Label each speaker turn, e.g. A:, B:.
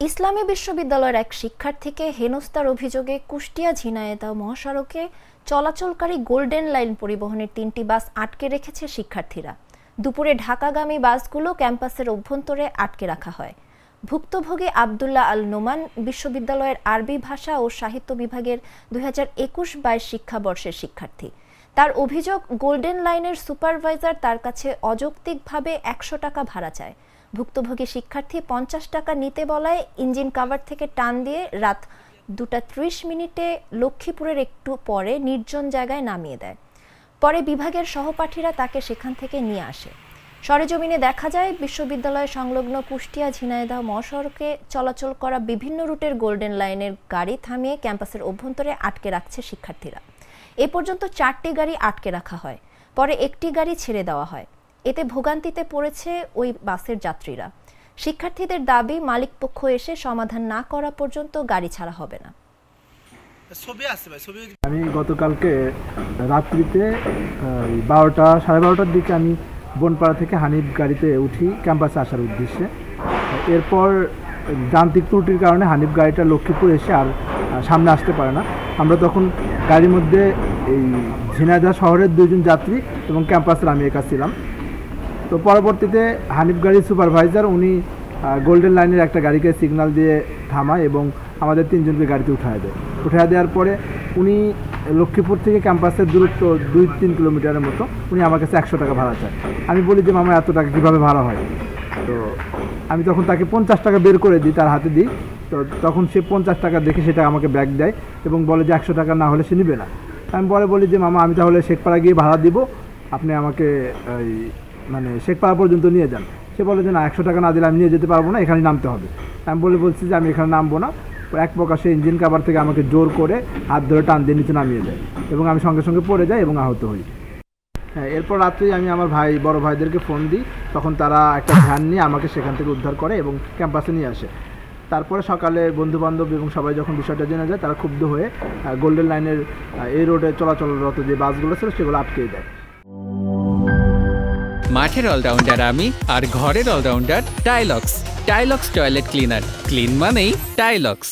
A: ইসলামী বিশ্ববিদ্যালয়ের এক শিক্ষার্থীকে হেনস্থার অভিযোগে কুষ্টিয়া ঝিনাইদহ মহাসড়কে চলাচলকারী গোল্ডেন লাইন পরিবহনের ৩টি বাস আটকে রেখেছে শিক্ষার্থীরা। দুপুরে ঢাকাগামী বাসগুলো ক্যাম্পাসের অভ্যন্তরে আটকে রাখা হয়। ভুক্তভোগী আব্দুল্লাহ আল নোমান বিশ্ববিদ্যালয়ের আরবি ভাষা ও সাহিত্য বিভাগের ২০২১-২২ শিক্ষাবর্ষের শিক্ষার্থী। তার অভিযোগ, গোল্ডেন লাইনের সুপারভাইজার তার কাছে অযৌক্তিকভাবে ১০০ টাকা ভাড়া চায়। ভুক্তভোগী শিক্ষার্থী ৫০ টাকা নিতে বলায় ইঞ্জিন কাভার থেকে টান দিয়ে রাত ২টা ৩০ লক্ষ্মীপুরের একটু পরে নির্জন জায়গায় নামিয়ে দেয়। পরে বিভাগের সহপাঠীরা তাকে সেখান থেকে নিয়ে আসে। সরেজমিনে দেখা যায়, বিশ্ববিদ্যালয় সংলগ্ন কুষ্টিয়া ঝিনাইদহ মহাসড়কে চলাচল করা বিভিন্ন রুটের গোল্ডেন লাইনের গাড়ি থামিয়ে ক্যাম্পাসের অভ্যন্তরে আটকে রাখছে শিক্ষার্থীরা। এ পর্যন্ত ৪টি গাড়ি আটকে রাখা হয়, পরে একটি গাড়ি ছেড়ে দেওয়া হয়। এতে ভোগান্তিতে পড়েছে ওই বাসের যাত্রীরা। শিক্ষার্থীদের দাবি, মালিকপক্ষ এসে সমাধান না করা পর্যন্ত গাড়ি ছাড়া হবে না।
B: আমি গতকালকে রাত্রিতে ১২টা সাড়ে ১২টার দিকে আমি বনপাড়া থেকে হানিফ গাড়িতে উঠি ক্যাম্পাসে আসার উদ্দেশ্যে। এরপর যান্ত্রিক ত্রুটির কারণে হানিফ গাড়িটা লক্ষ্মীপুর এসে আর সামনে আসতে পারে না। আমরা তখন গাড়ির মধ্যে এই ঝিনাইদহ শহরের ২জন যাত্রী এবং ক্যাম্পাসের আমি একা ছিলাম। তো পরবর্তীতে হানিফ গাড়ির সুপারভাইজার উনি গোল্ডেন লাইনের একটা গাড়িকে সিগন্যাল দিয়ে থামায় এবং আমাদের ৩জনকে গাড়িতে উঠায় দেওয়ার পরে উনি লক্ষ্মীপুর থেকে ক্যাম্পাসের দূরত্ব ২-৩ কিলোমিটারের মতো, উনি আমার কাছে ১০০ টাকা ভাড়া চায়। আমি বলি যে মামা এত টাকা কীভাবে ভাড়া হয়? তো আমি তখন তাকে ৫০ টাকা বের করে দিই, তার হাতে দিই। তো তখন সে ৫০ টাকা দেখে সেটা আমাকে ব্যাক দেয় এবং বলে যে ১০০ টাকা না হলে সে নেবে না। আমি বলি যে মামা আমি তাহলে শেখপাড়া গিয়ে ভাড়া দিব, আপনি আমাকে শেখপাড়া পর্যন্ত নিয়ে যান। সে বলে যে না, ১০০ টাকা না দিলে আমি নিয়ে যেতে পারবো না, এখানে নামতে হবে। আমি বলছি যে আমি এখানে নামবো না। এক প্রকার সে ইঞ্জিন কাভার থেকে আমাকে জোর করে হাত ধরে টান দিয়ে নিচে নামিয়ে দেয় এবং আমি সঙ্গে সঙ্গে পড়ে যাই এবং আহত হই। হ্যাঁ, এরপর রাত্রেই আমি আমার বড় ভাইদেরকে ফোন দিই। তখন তারা একটা ভ্যান নিয়ে আমাকে সেখান থেকে উদ্ধার করে এবং ক্যাম্পাসে নিয়ে আসে। তারপরে সকালে বন্ধুবান্ধব এবং সবাই যখন বিষয়টা জেনে যায়, তারা ক্ষুব্ধ হয়ে গোল্ডেন লাইনের এই রোডে চলাচলরত যে বাসগুলো ছিল সেগুলো আটকে দেয়।
C: মাঠের অলরাউন্ডার আমি, আর ঘরের allrounder Tylox. Tylox toilet cleaner, clean মানেই টাইলক্স।